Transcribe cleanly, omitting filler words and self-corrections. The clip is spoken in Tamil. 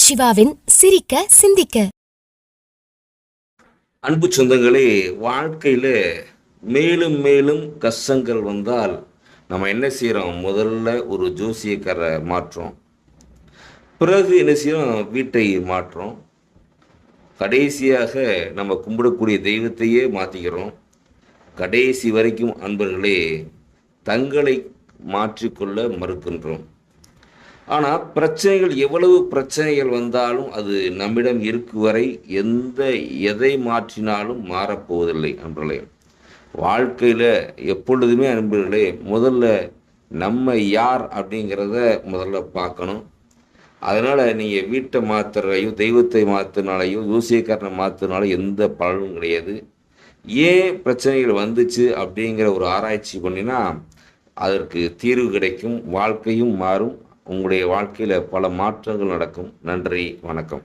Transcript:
சிவாவின் சிரிக்க சிந்திக்க. அன்பு சொந்தங்களே, வாழ்க்கையில் மேலும் மேலும் கஷ்டங்கள் வந்தால் நம்ம என்ன செய்கிறோம்? முதல்ல ஒரு ஜோசியக்காரரை மாற்றோம், பிறகு என்ன செய்கிறோம்? வீட்டை மாற்றோம், கடைசியாக நம்ம கும்பிடக்கூடிய தெய்வத்தையே மாற்றிக்கிறோம். கடைசி வரைக்கும் அன்பர்களே தங்களை மாற்றிக்கொள்ள மறுக்கின்றோம். ஆனால் பிரச்சனைகள் எவ்வளவு பிரச்சனைகள் வந்தாலும் அது நம்மிடம் இருக்கும் வரை எதை மாற்றினாலும் மாறப்போவதில்லை. நண்பர்களே, வாழ்க்கையில் எப்பொழுதுமே நண்பர்களே முதல்ல நம்ம யார் அப்படிங்கிறத முதல்ல பார்க்கணும். அதனால் நீங்கள் வீட்டை மாற்றுறையோ தெய்வத்தை மாற்றினாலையோ ஜோசியக்காரனை மாற்றினாலும் எந்த பலனும் கிடையாது. ஏன் பிரச்சனைகள் வந்துச்சு அப்படிங்கிற ஒரு ஆராய்ச்சி பண்ணினா அதற்கு தீர்வு கிடைக்கும், வாழ்க்கையும் மாறும், உங்களுடைய வாழ்க்கையில் பல மாற்றங்கள் நடக்கும். நன்றி, வணக்கம்.